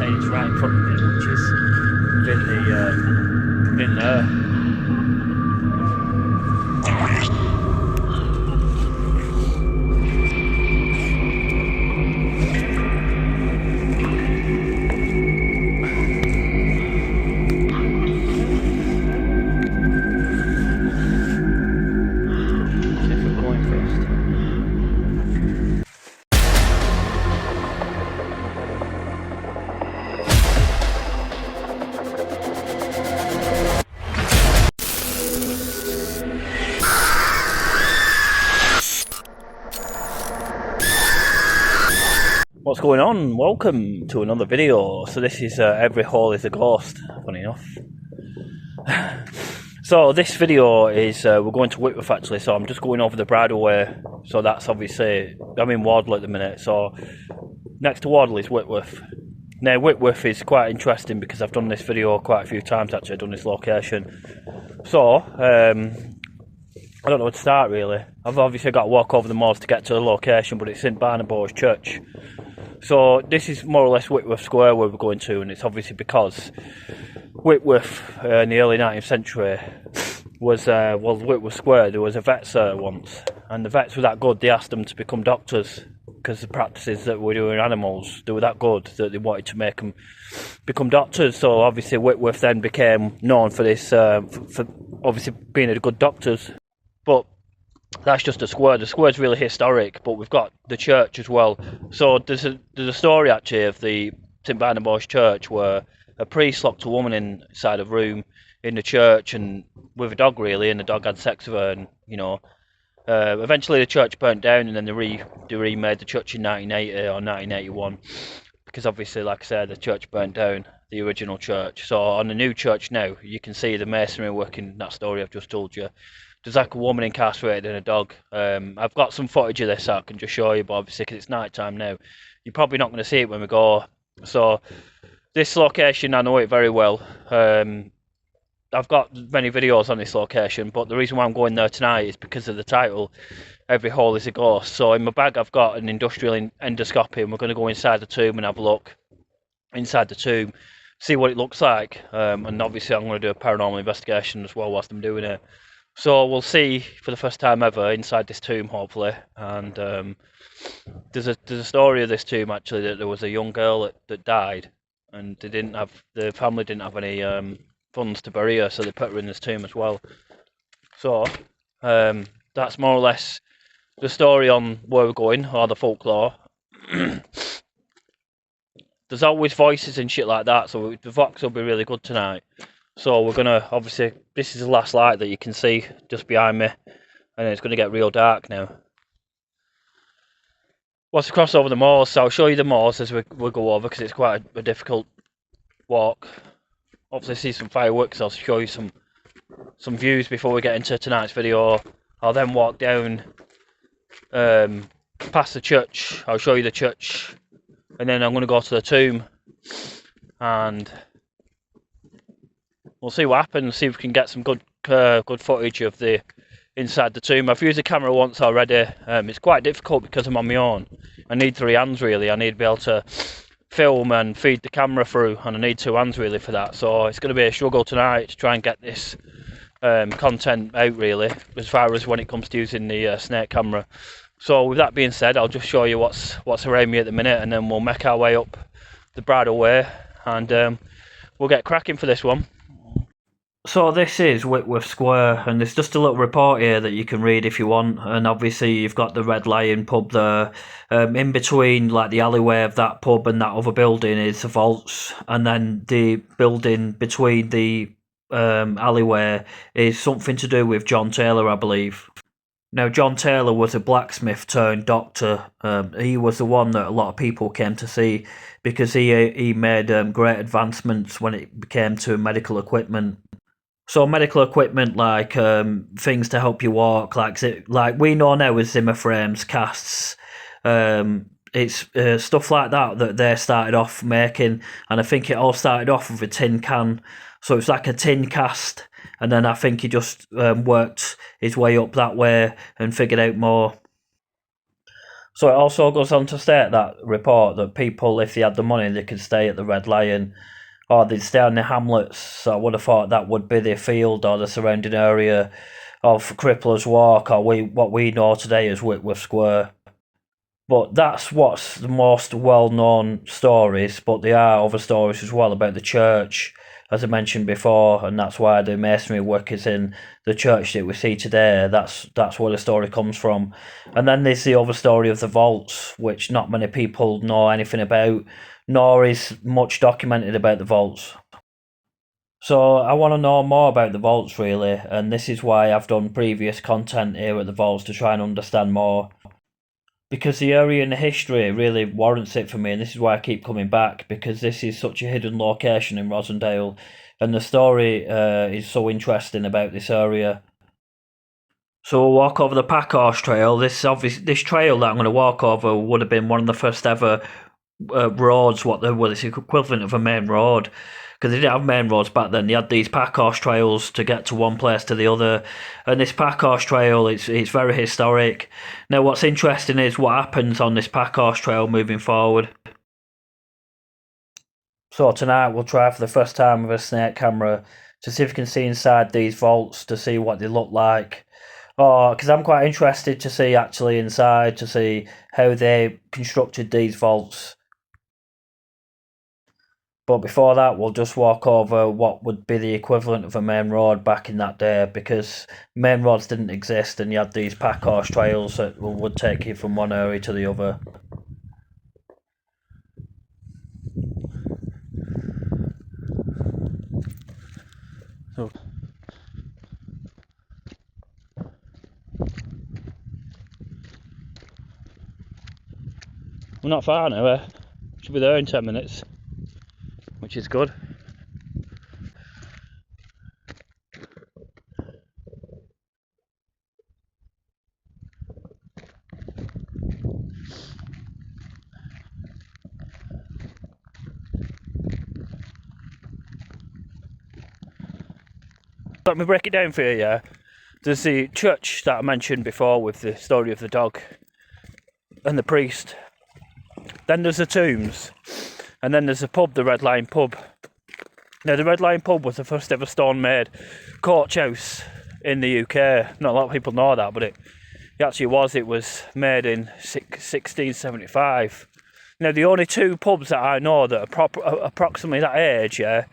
saying it's right in front of me, which is in there. What's going on? Welcome to another video. So this is Every Hole is a Ghost, funny enough. So this video is, we're going to Whitworth actually, so I'm just going over the bridle way. So that's obviously, I'm in Wardle at the minute, so next to Wardle is Whitworth. Now Whitworth is quite interesting because I've done this video quite a few times actually, I've done this location. So, I don't know where to start really. I've obviously got to walk over the moors to get to the location, but it's St Barnabas Church. So this is more or less Whitworth Square where we're going to, and it's obviously because Whitworth in the early 19th century was, Whitworth Square, there was a vet there once, and the vets were that good, they asked them to become doctors, because the practices that were doing animals, they were that good that they wanted to make them become doctors. So obviously Whitworth then became known for this, for obviously being a good doctors. But that's just a square. The square's really historic, but we've got the church as well. So there's a story actually of the St Barnabas Church where a priest locked a woman inside a room in the church and with a dog really, and the dog had sex with her, and you know, eventually the church burnt down, and then they remade the church in 1980 or 1981 because obviously, like I said, the church burnt down, the original church. So on the new church now, you can see the masonry work in that story I've just told you. There's like a woman incarcerated and a dog. I've got some footage of this so I can just show you, but obviously because it's night time now, you're probably not going to see it when we go. So this location, I know it very well. I've got many videos on this location, but the reason why I'm going there tonight is because of the title, Every Hole is a Ghost. So in my bag I've got an industrial endoscopy, and we're going to go inside the tomb and have a look inside the tomb, see what it looks like. And obviously I'm going to do a paranormal investigation as well whilst I'm doing it. So we'll see for the first time ever inside this tomb, hopefully. And there's a story of this tomb actually, that there was a young girl that died, and the family didn't have any funds to bury her, so they put her in this tomb as well. So that's more or less the story on where we're going, or the folklore. There's always voices and shit like that, so the vox will be really good tonight. So we're gonna, obviously, this is the last light that you can see just behind me, and it's gonna get real dark now. Once we cross over the moors, so I'll show you the moors as we go over, because it's quite a difficult walk. Obviously see some fireworks, I'll show you some views before we get into tonight's video. I'll then walk down past the church, I'll show you the church, and then I'm gonna go to the tomb, and we'll see what happens, see if we can get some good footage of the inside the tomb. I've used the camera once already. It's quite difficult because I'm on my own. I need 3 hands really. I need to be able to film and feed the camera through, and I need 2 hands really for that. So it's going to be a struggle tonight to try and get this content out really, as far as when it comes to using the snake camera. So with that being said, I'll just show you what's around me at the minute, and then we'll make our way up the bridle way, and we'll get cracking for this one. So this is Whitworth Square, and there's just a little report here that you can read if you want. And obviously you've got the Red Lion pub there. In between, like the alleyway of that pub and that other building, is the vaults, and then the building between the alleyway is something to do with John Taylor, I believe. Now, John Taylor was a blacksmith turned doctor. He was the one that a lot of people came to see because he made great advancements when it came to medical equipment. So medical equipment like things to help you walk, like we know now as Zimmer frames, casts. It's stuff like that they started off making, and I think it all started off with a tin can. So it's like a tin cast, and then I think he just worked his way up that way and figured out more. So it also goes on to state, that report, that people, if they had the money, they could stay at the Red Lion, or they'd stay in the hamlets. So I would have thought that would be the field or the surrounding area of Cripplers Walk, or what we know today as Whitworth Square. But that's what's the most well-known stories, but there are other stories as well about the church, as I mentioned before, and that's why the masonry work is in the church that we see today. That's where the story comes from. And then there's the other story of the vaults, which not many people know anything about, nor is much documented about the vaults. So I want to know more about the vaults, really, and this is why I've done previous content here at the vaults, to try and understand more. Because the area and the history really warrants it for me, and this is why I keep coming back, because this is such a hidden location in Rosendale, and the story is so interesting about this area. So we'll walk over the Packhorse Trail. This trail that I'm going to walk over would have been one of the first ever roads, it's equivalent of a main road, because they didn't have main roads back then. They had these Packhorse trails to get to one place to the other, and this Packhorse Trail, it's very historic. Now what's interesting is what happens on this Packhorse Trail moving forward. So tonight we'll try for the first time with a snake camera to see if we can see inside these vaults, to see what they look like. Because I'm quite interested to see actually inside, to see how they constructed these vaults. But before that, we'll just walk over what would be the equivalent of a main road back in that day, because main roads didn't exist, and you had these Packhorse trails that would take you from one area to the other. So, we're not far now, should be there in 10 minutes, which is good. Let me break it down for you, yeah. There's the church that I mentioned before with the story of the dog and the priest. Then there's the tombs, and then there's the pub, the Red Lion pub. Now the Red Lion pub was the first ever stone-made coach house in the UK. Not a lot of people know that, but it actually was. It was made in 1675. Now the only two pubs that I know that are approximately that age, yeah,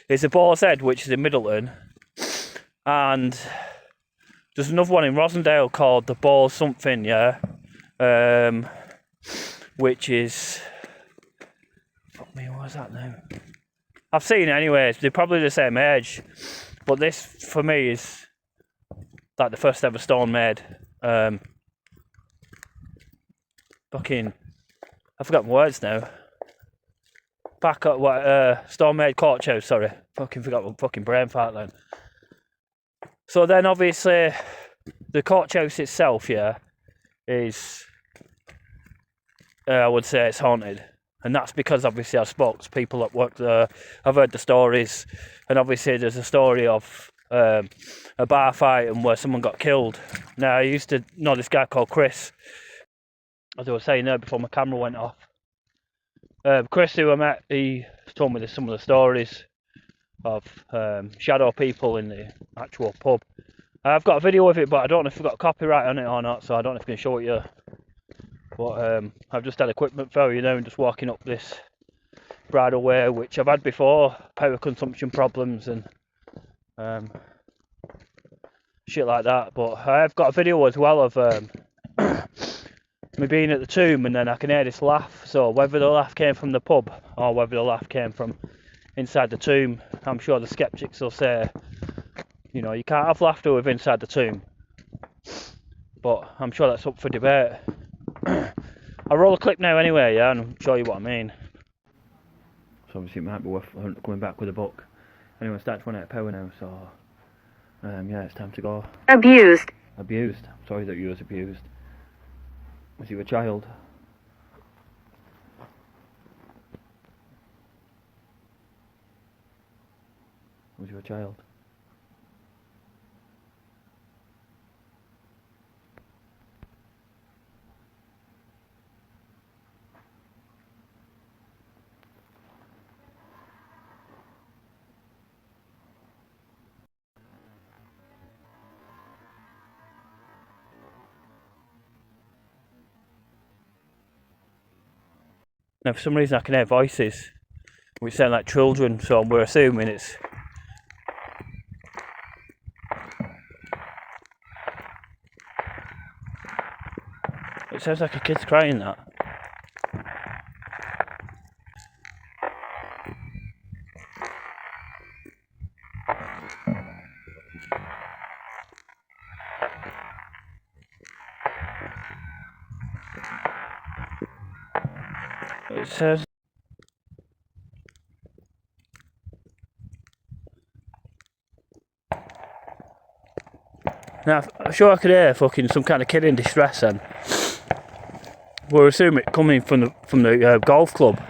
is the Boar's Head, which is in Middleton, and there's another one in Rosendale called the Boar's something, yeah, which is, fuck me, what was that now? I've seen it anyways. They're probably the same age, but this for me is like the first ever stone made. Fucking, I forgot my words now. Back at what stone made coach house. Sorry, fucking forgot my fucking brain fart then. So then, obviously, the coach house itself, yeah, is I would say it's haunted. And that's because obviously I've spoke to people that work there, I've heard the stories, and obviously there's a story of a bar fight and where someone got killed. Now I used to know this guy called Chris, as I was saying there before my camera went off. Chris, who I met, he told me some of the stories of shadow people in the actual pub. I've got a video of it, but I don't know if I've got copyright on it or not, so I don't know if I can show it you. But I've just had equipment failure now and just walking up this bridleway, which I've had before, power consumption problems and shit like that. But I've got a video as well of me being at the tomb, and then I can hear this laugh. So whether the laugh came from the pub or whether the laugh came from inside the tomb, I'm sure the skeptics will say, you know, you can't have laughter with inside the tomb. But I'm sure that's up for debate. I'll roll a clip now anyway, yeah, and I'll show you what I mean. So obviously it might be worth coming back with a book. Anyway, I start to run out of power now, so yeah, it's time to go. Abused. Abused? Sorry that you was abused. Was you a child? Was you a child? Now for some reason I can hear voices which sound like children, so we're assuming it's... It sounds like a kid's crying, that. It says... Now, I'm sure I could hear fucking some kind of kid in distress then. We're assuming it coming from the golf club.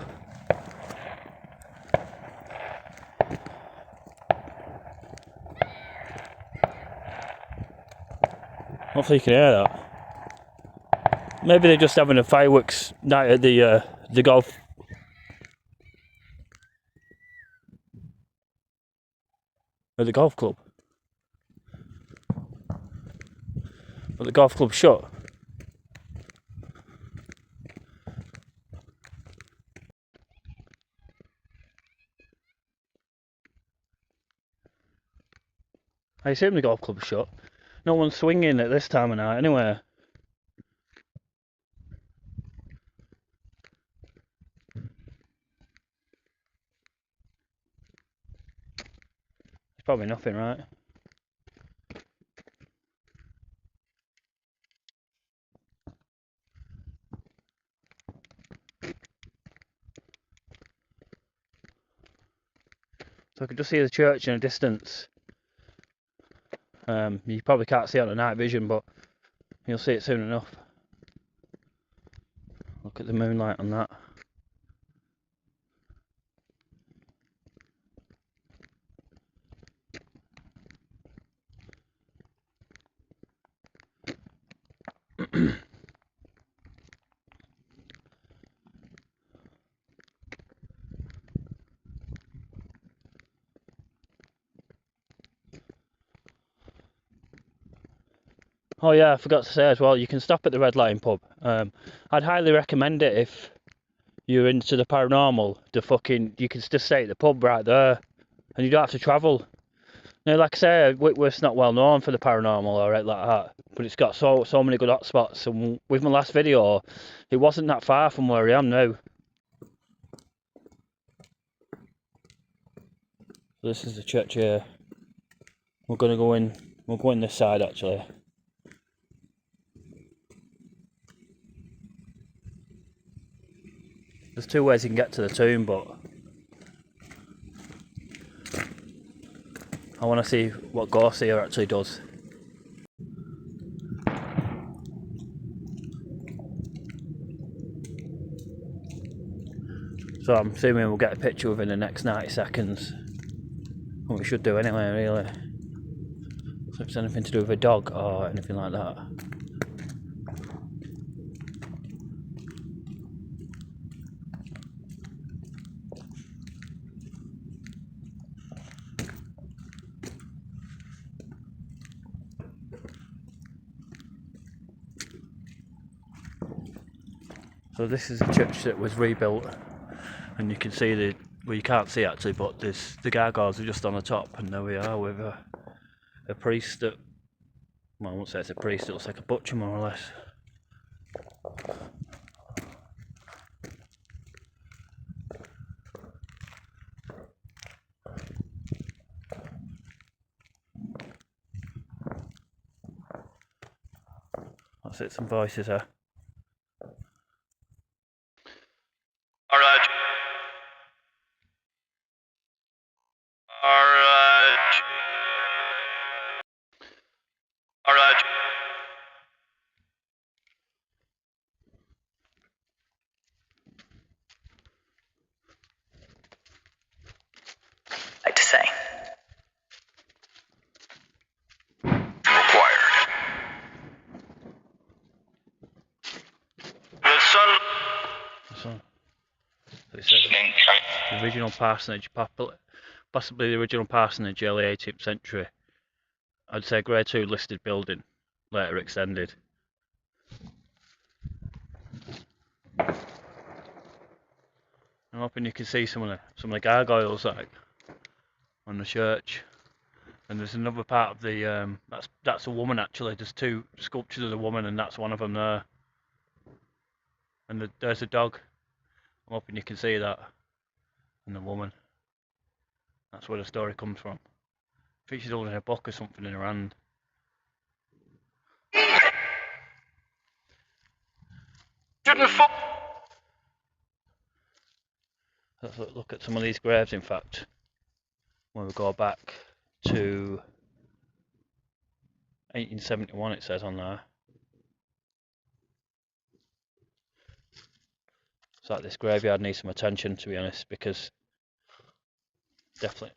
Hopefully you can hear that. Maybe they're just having a fireworks night at the golf. At the golf club. But the golf club's shut. I assume the golf club's shut. No one's swinging at this time of night anyway. It's probably nothing, right? So I could just see the church in a distance. You probably can't see it on the night vision, but you'll see it soon enough. Look at the moonlight on that. Oh yeah, I forgot to say as well, you can stop at the Red Lion pub. I'd highly recommend it if you're into the paranormal. You can just stay at the pub right there, and you don't have to travel. Now, like I say, Whitworth's not well known for the paranormal or anything like that, but it's got so many good hotspots. And with my last video, it wasn't that far from where I am now. So this is the church here. We're gonna go in. We'll go in this side actually. There's two ways you can get to the tomb, but I want to see what Ghost here actually does. So I'm assuming we'll get a picture within the next 90 seconds. Well, we should do anyway, really. So if it's anything to do with a dog or anything like that. So this is a church that was rebuilt, and you can see well, you can't see actually, but the gargoyles are just on the top, and there we are with a priest that, well, I won't say it's a priest, it looks like a butcher more or less. That's it, some voices here. Alright. Like to say. Required. The sun. So it says the original parsonage, possibly the original parsonage, early 18th century. I'd say grade 2 listed building, later extended. I'm hoping you can see some of the gargoyles like on the church. And there's another part of the that's a woman actually. There's two sculptures of the woman, and that's one of them there. And there's a dog. I'm hoping you can see that. And the woman. That's where the story comes from. I think she's holding a book or something in her hand. Let's look at some of these graves, in fact. When we go back to 1871, it says on there. It's like this graveyard needs some attention, to be honest, because definitely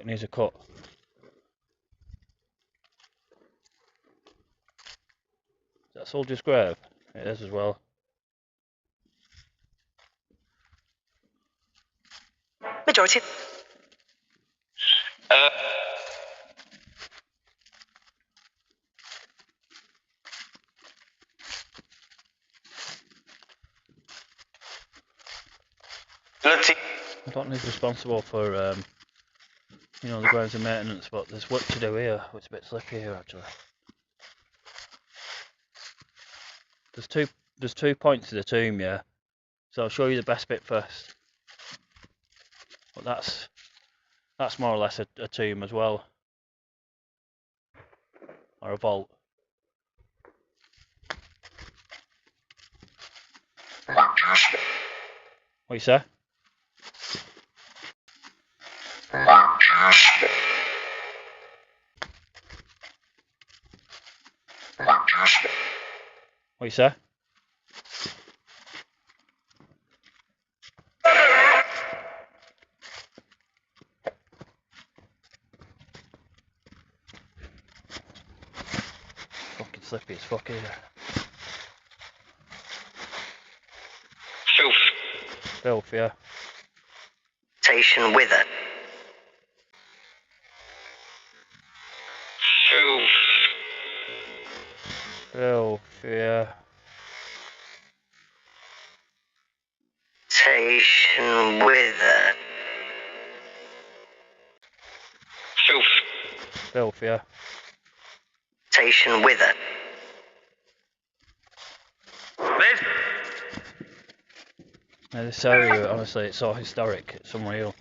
needs a cut. Is that a soldier's grave? It is as well. Majority. I don't know who's responsible for, you know, the grounds and maintenance, but there's work to do here. It's a bit slippy here, actually. There's two points to the tomb, yeah. So I'll show you the best bit first. But that's more or less a tomb as well, or a vault. What you say? What you say? Fucking slippy as fuck here. Filth, yeah. Station with it. Filth, yeah. Station with it. Filth, yeah. Station with it. Yeah, this area, honestly, it's so historic. It's unreal.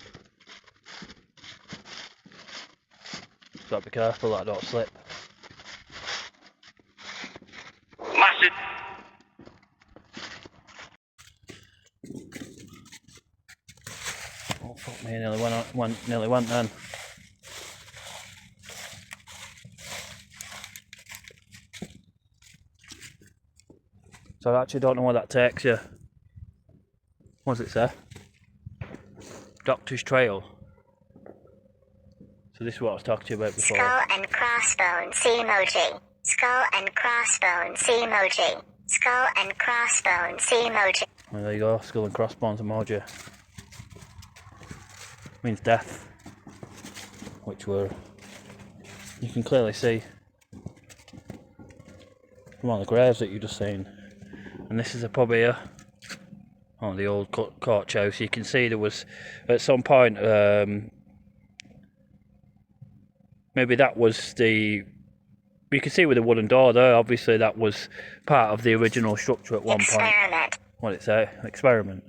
Gotta be careful that I don't slip. Massive. Oh fuck me, nearly went then. So I actually don't know where that takes you. What does it say? Doctor's Trail. So this is what I was talking to you about before. Skull and crossbones emoji. Skull and crossbones emoji. Skull and crossbones emoji. Well, there you go, skull and crossbones emoji. Means death. Which you can clearly see from all the graves that you've just seen. And this is a pub here. On the old court house. You can see there was, at some point, maybe that was you can see with the wooden door there, obviously that was part of the original structure at one Experiment. point. What did it say? Experiment.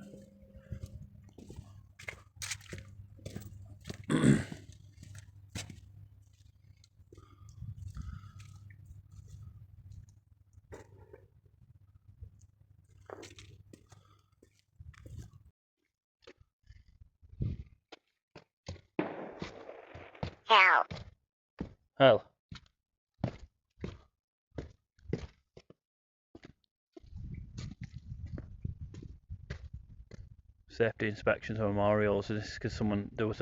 Hell. Safety inspections and memorials. This is because there was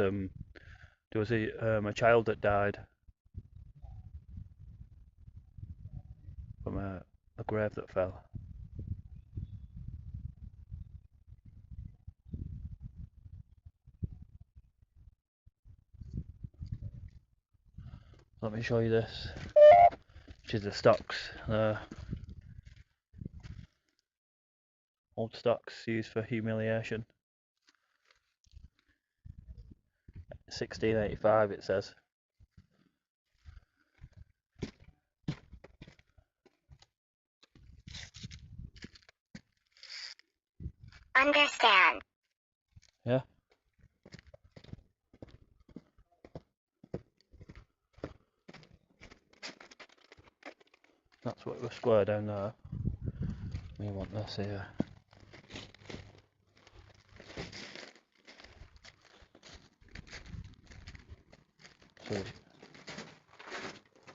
a child that died from a grave that fell. Let me show you this, which is the stocks there. Old stocks used for humiliation. 1685 it says. Understand. Yeah. That's what we're square down there. We want this here. So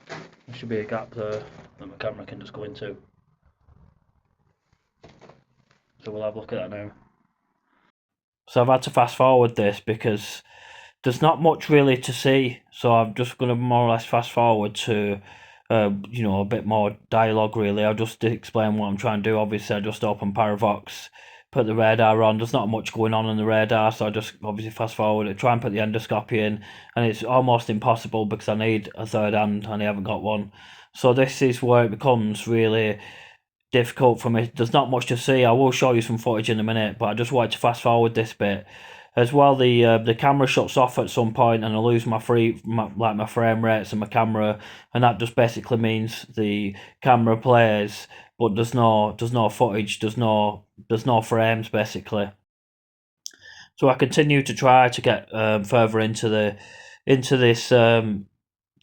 there should be a gap there that my camera can just go into. So we'll have a look at that now. So I've had to fast forward this because there's not much really to see. So I'm just going to more or less fast forward to, you know, a bit more dialogue really. I'll just explain what I'm trying to do. Obviously I just open Paravox, put the radar on. There's not much going on the radar, so I just obviously fast forward it, try and put the endoscopy in, and it's almost impossible because I need a third hand and I haven't got one. So this is where it becomes really difficult for me. There's not much to see. I will show you some footage in a minute, but I just wanted to fast forward this bit. As well, the camera shuts off at some point, and I lose my frame rates and my camera, and that just basically means the camera plays, but there's no footage, there's no frames basically. So I continue to try to get further into this tomb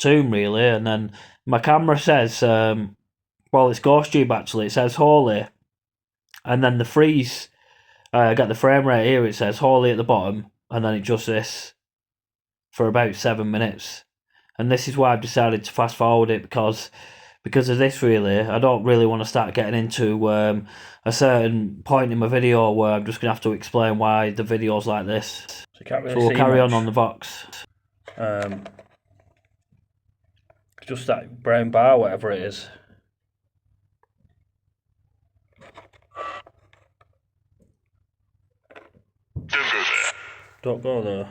really, and then my camera says, well, it's ghost tube actually. It says holy, and then the freeze. I got the frame rate here. It says holy at the bottom, and then it just this for about 7 minutes. And this is why I've decided to fast forward it because of this. Really, I don't really want to start getting into a certain point in my video where I'm just gonna have to explain why the video's like this. So, we'll carry on the Vox. Just that brown bar, whatever it is. Don't go there.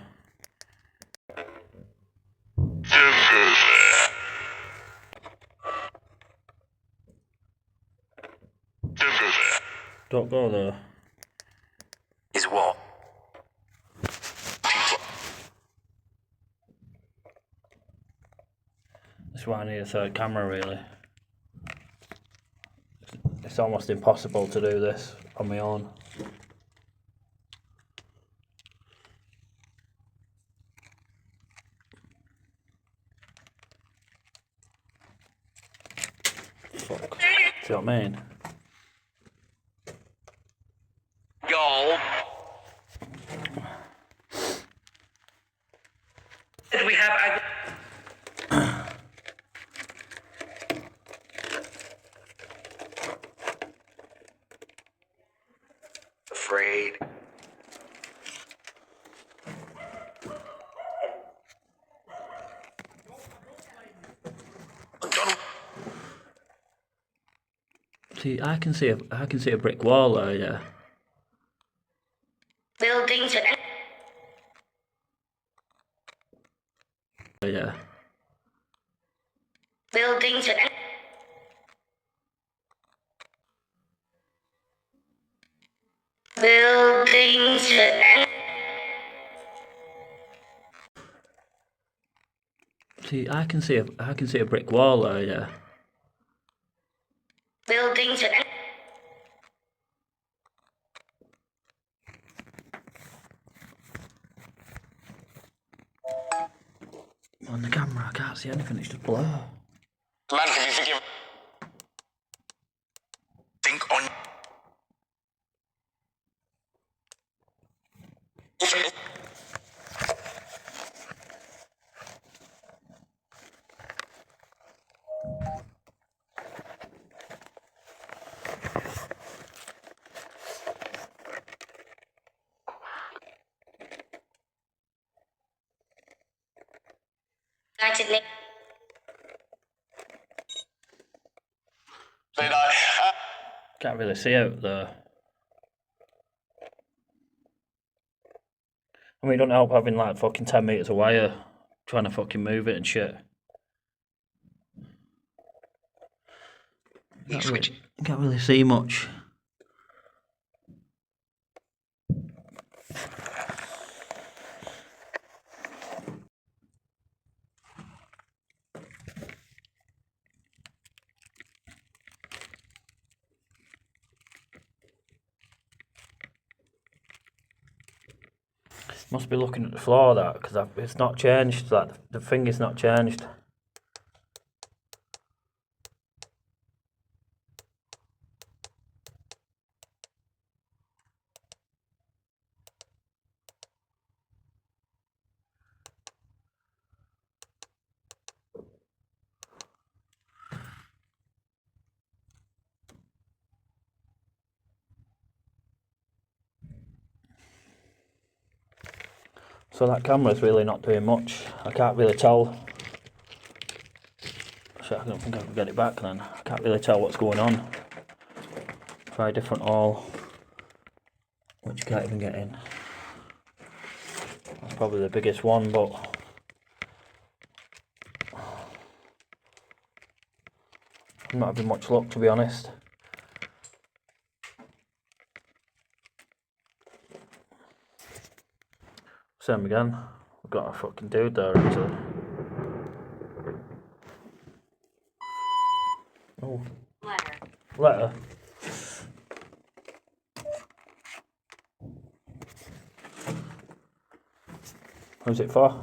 Don't go there. Is what? That's why I need a third camera really. It's almost impossible to do this on my own. Fuck. See what I mean? Y'all. We have. Afraid. See, I can see a brick wall there, yeah. Building to Yeah. building to building to See, I can see a brick wall there, yeah. building to On the camera, I can't see anything. It's just blur. Man, can you forgive? Think on. United Nations. Did I? Can't really see out there. I mean, it don't help having like fucking 10 metres of wire trying to fucking move it and shit. Can't really see much. Must be looking at the floor, that, because it's not changed. Like the thing is not changed. So that camera's really not doing much. I can't really tell. Actually, I don't think I can get it back then. I can't really tell what's going on. Try a different awl, which you can't even get in. That's probably the biggest one, but I'm not having much luck, to be honest. Same again. I've got a fucking dude there, actually. Oh. Letter. Who's it for?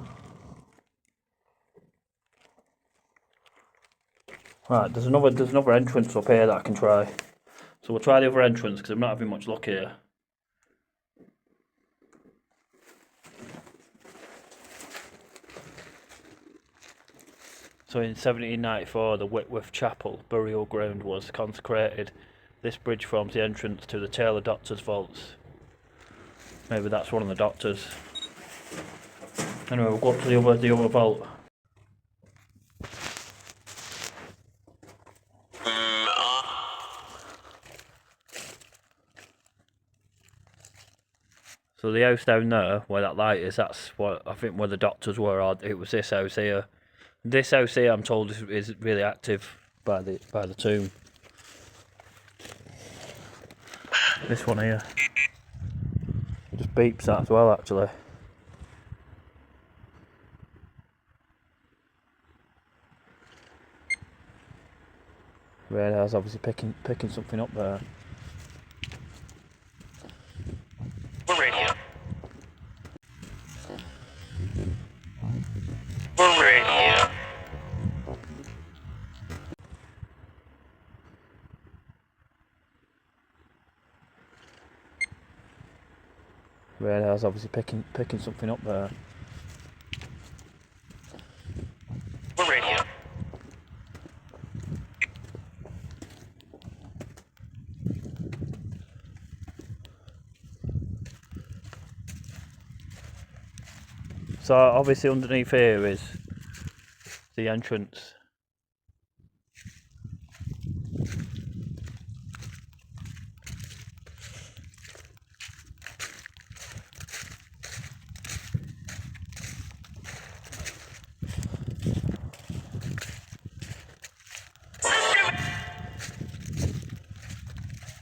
Right, there's another entrance up here that I can try. So we'll try the other entrance because I'm not having much luck here. So in 1794, the Whitworth Chapel burial ground was consecrated. This bridge forms the entrance to the Taylor Doctor's vaults. Maybe that's one of the doctors. Anyway, we'll go up to the other vault. So the house down there, where that light is, that's what I think where the doctors were. Or it was this house here. This house here, I'm told, is really active by the tomb. This one here, it just beeps that as well, actually. Radar's obviously picking something up there. We're radio. We're radio. Radar's obviously picking something up there. We're radio. So obviously underneath here is the entrance.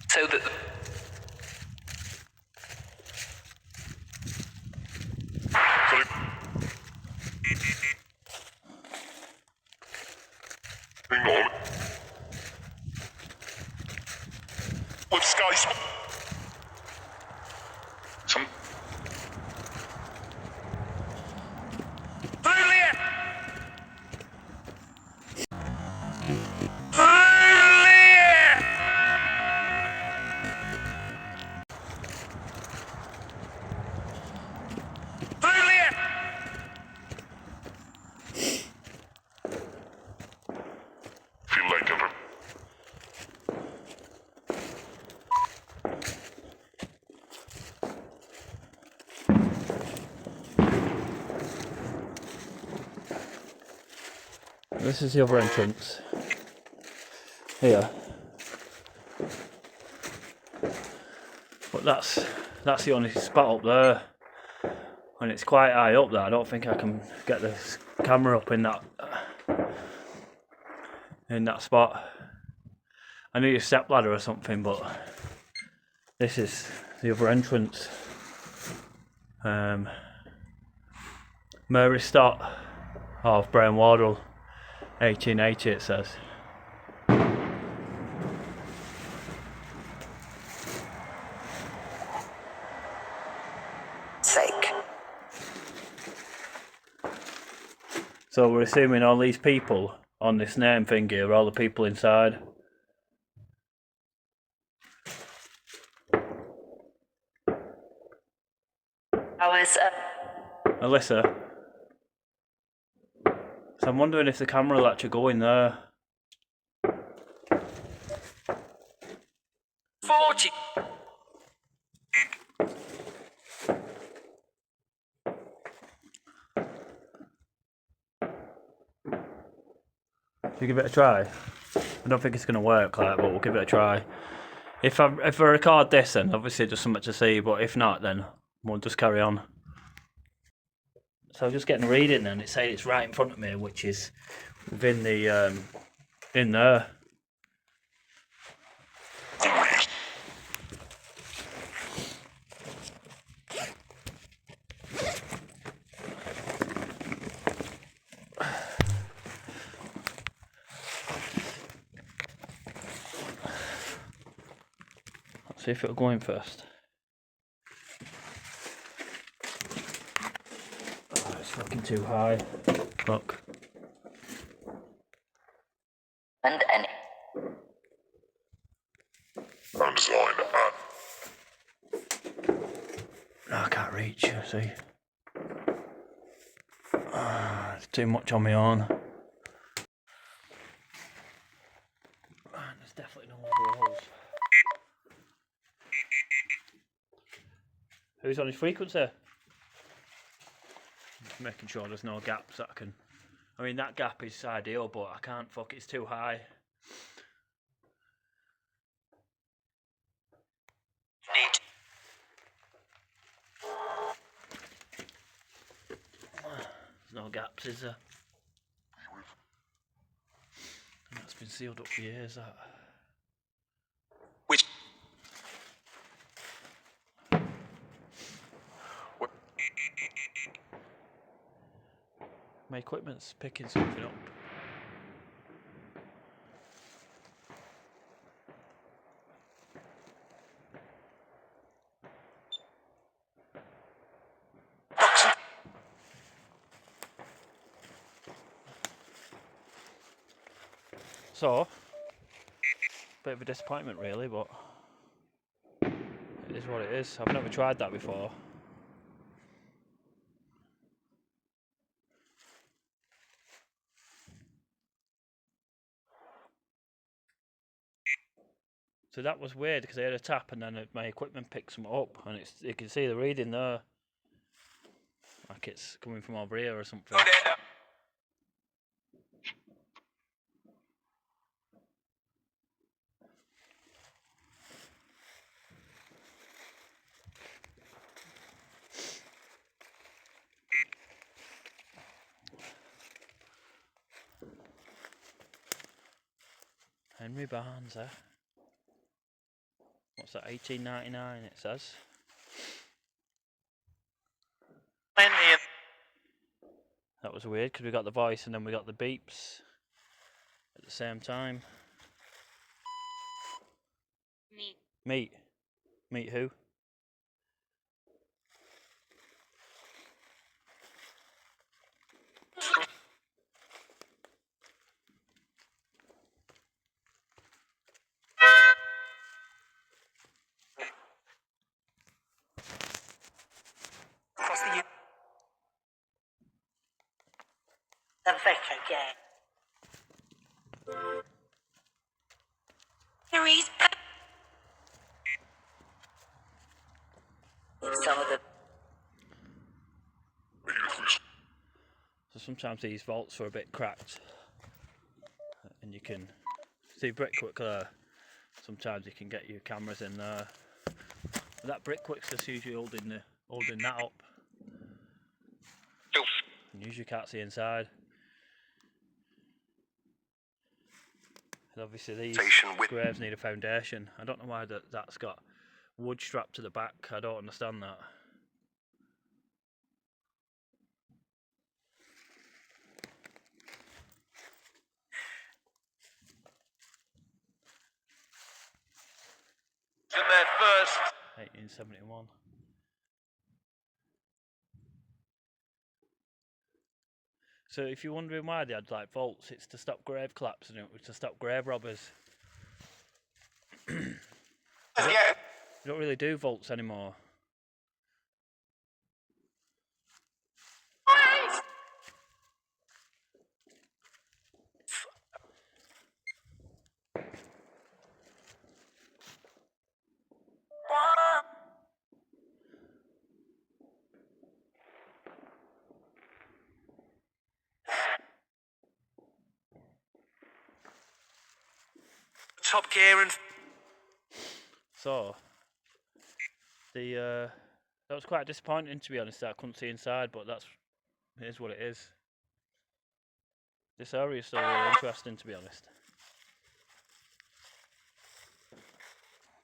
So that. Hang on. With Sky. Some. Brilliant! Brilliant! Brilliant! Feel like ever. This is the other entrance. Here. But that's the only spot up there. And it's quite high up there. I don't think I can get the camera up in that spot. I need a step ladder or something, but this is the other entrance. Mary Stott of Brown Wardle, 1880 it says. Sake. So we're assuming all these people on this name thing here are all the people inside. Alyssa. So I'm wondering if the camera will actually go in there. 40. Should we give it a try? I don't think it's going to work, like, but we'll give it a try. If I record this, then obviously just something to see, but if not, then we'll just carry on. So I'm just getting a reading, and it's saying it's right in front of me, which is within the in there. Let's see if it'll go in first. Oh, it's fucking too high. Look. And any. Unsigned at I can't reach, you see. It's too much on my own. There's definitely no overalls. Who's on his frequency? Just making sure there's no gaps that I can. I mean, that gap is ideal, but I can't fuck, it's too high. Need. There's no gaps, is there? And that's been sealed up for years, that. Which. My equipment's picking something up. So, bit of a disappointment really, but it is what it is. I've never tried that before. So that was weird because I had a tap and then my equipment picks them up, and you can see the reading there, like it's coming from over here or something. Henry Barnes, eh? What's that? 1899 it says. That was weird because we got the voice and then we got the beeps at the same time. Meet. Meet who? Across the vicar gang. Harry's. Some of the. So sometimes these vaults are a bit cracked, and you can see brickwork there. Sometimes you can get your cameras in there. That brickwork's just usually holding that up. And usually can't see inside. And obviously these graves need a foundation. I don't know why that's got wood strapped to the back. I don't understand that. In their first. 1871. So if you're wondering why they had like vaults, it's to stop grave collapsing. It was to stop grave robbers. You don't really do vaults anymore. Top gear and So the that was quite disappointing, to be honest, that I couldn't see inside, but it is what it is. This area is still really interesting, to be honest.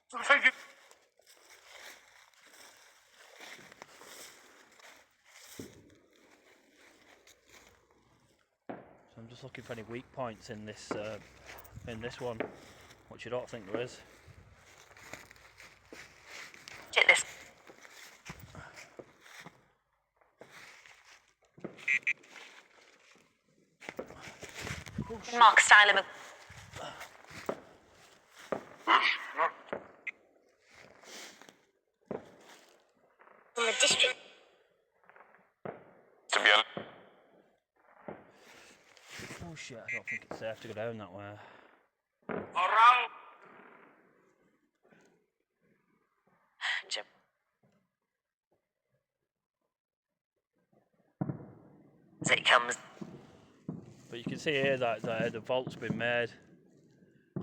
So I'm just looking for any weak points in this one, which I don't think there is. Check this. Mark Styler. From the district. To be honest. Oh shit, I don't think it's safe to go down that way. around. Jim. As it comes. But you can see here that the vault's been made,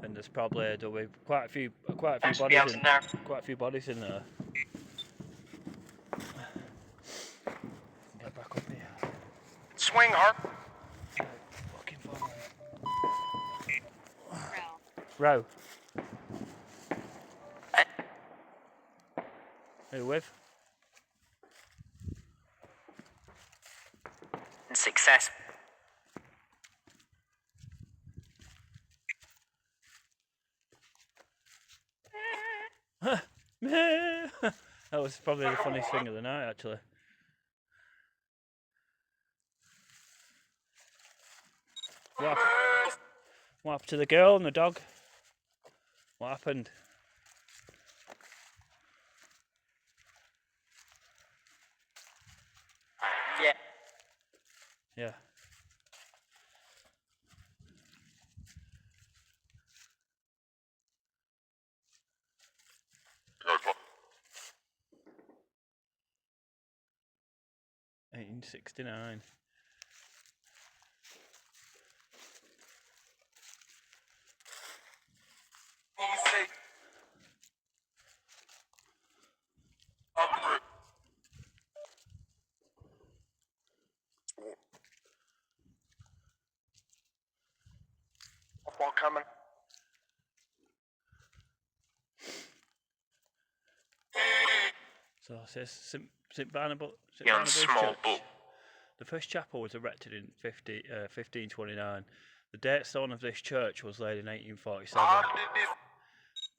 and there'll be quite a few bodies in there. Quite a few bodies in there. Get back up here. Swing hard. Fucking far. Row. Who with? Success. That was probably the funniest thing of the night, actually. What happened to the girl and the dog? What happened? Yeah. Yeah. Go for 1869. Ball coming. So it says St Barnabas Young small Church. book. The first chapel was erected in 1529. The date stone of this church was laid in 1847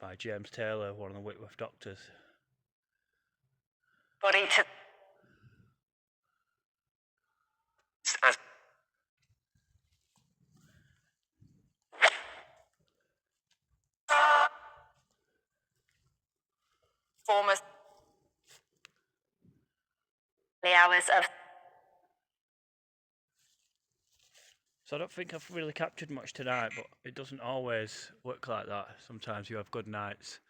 by James Taylor, one of the Whitworth doctors. Body to. Former. The hours of. So I don't think I've really captured much tonight, but it doesn't always work like that. Sometimes you have good nights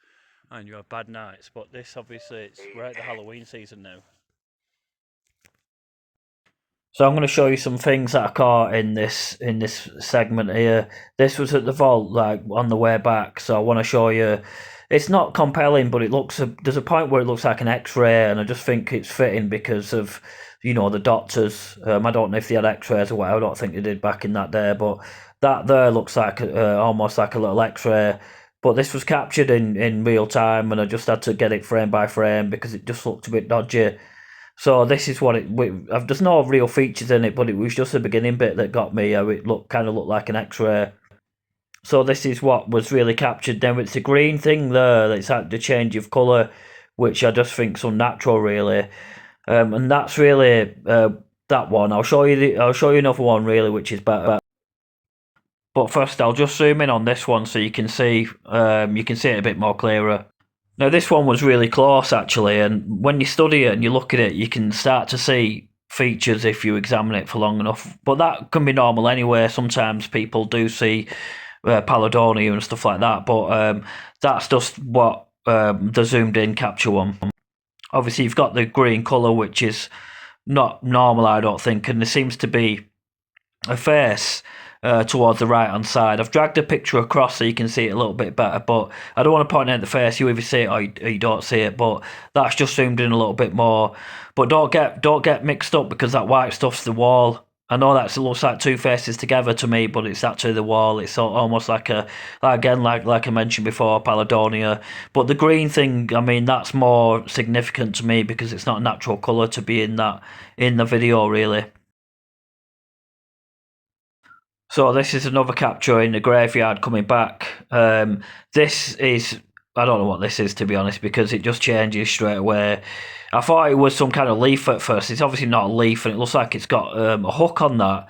and you have bad nights, but this obviously we're at the Halloween season now. So I'm going to show you some things that I caught in this segment here. This was at the vault, like on the way back. So I want to show you. It's not compelling, but there's a point where it looks like an X-ray, and I just think it's fitting because of the doctors. I don't know if they had X-rays or whatever. I don't think they did back in that day, but that there looks like almost like a little X-ray. But this was captured in real time, and I just had to get it frame by frame because it just looked a bit dodgy. So this is what there's no real features in it, but it was just the beginning bit that got me. How it looked like an X-ray. So this is what was really captured. Then it's the green thing there. It's had the change of colour, which I just think's unnatural, really. And that's really that one. I'll show you another one really, which is better. But first, I'll just zoom in on this one so you can see it a bit more clearer. Now, this one was really close actually, and when you study it and you look at it, you can start to see features if you examine it for long enough. But that can be normal anyway. Sometimes people do see pareidolia and stuff like that, but that's just what the zoomed in capture one. Obviously, you've got the green colour, which is not normal, I don't think, and there seems to be a face towards the right hand side. I've dragged a picture across so you can see it a little bit better, but I don't want to point out the face. You either see it or you don't see it, but that's just zoomed in a little bit more. But don't get mixed up, because that white stuff's the wall. I know that looks like two faces together to me, but it's actually the wall. It's almost like like I mentioned before, pareidolia. But the green thing, I mean, that's more significant to me because it's not a natural colour to be in the video really. So this is another capture in the graveyard coming back. This is, I don't know what this is, to be honest, because it just changes straight away. I thought it was some kind of leaf at first. It's obviously not a leaf, and it looks like it's got a hook on that.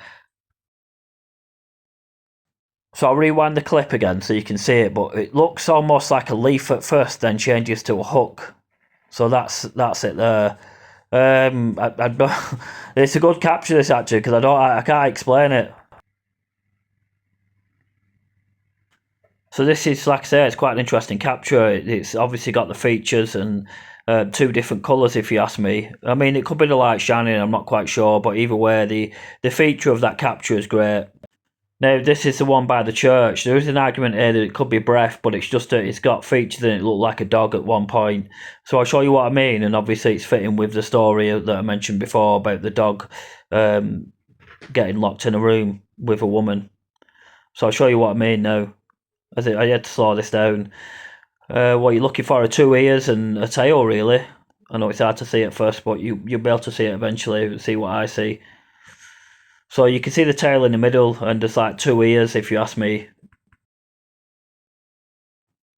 So I'll rewind the clip again so you can see it, but it looks almost like a leaf at first, then changes to a hook. So that's it there. It's a good capture, this actually, because I can't explain it. So this is, like I say, it's quite an interesting capture. It's obviously got the features and two different colours, if you ask me. I mean, it could be the light shining, I'm not quite sure, but either way, the feature of that capture is great. Now, this is the one by the church. There is an argument here that it could be breath, but it's just it's got features and it looked like a dog at one point. So I'll show you what I mean, and obviously it's fitting with the story that I mentioned before about the dog getting locked in a room with a woman. So I'll show you what I mean now. I had to slow this down. What you're looking for are two ears and a tail, really. I know it's hard to see at first, but you'll be able to see it eventually, see what I see. So you can see the tail in the middle, and there's like two ears, if you ask me.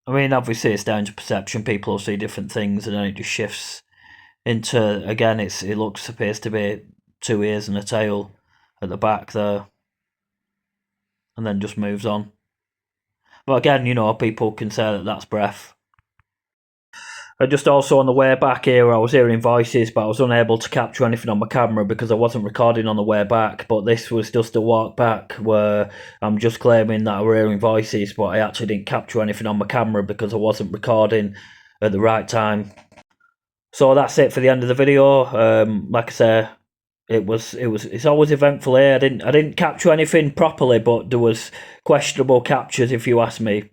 I mean, obviously it's down to perception. People will see different things, and then it just shifts into, again, it appears to be two ears and a tail at the back there, and then just moves on. But again, you know, people can say that that's breath. Just also on the way back here, I was hearing voices, but I was unable to capture anything on my camera because I wasn't recording on the way back. But this was just a walk back where I'm just claiming that I was hearing voices, but I actually didn't capture anything on my camera because I wasn't recording at the right time. So that's it for the end of the video. Like I say, it's always eventful here. I didn't capture anything properly, but there was questionable captures, if you ask me.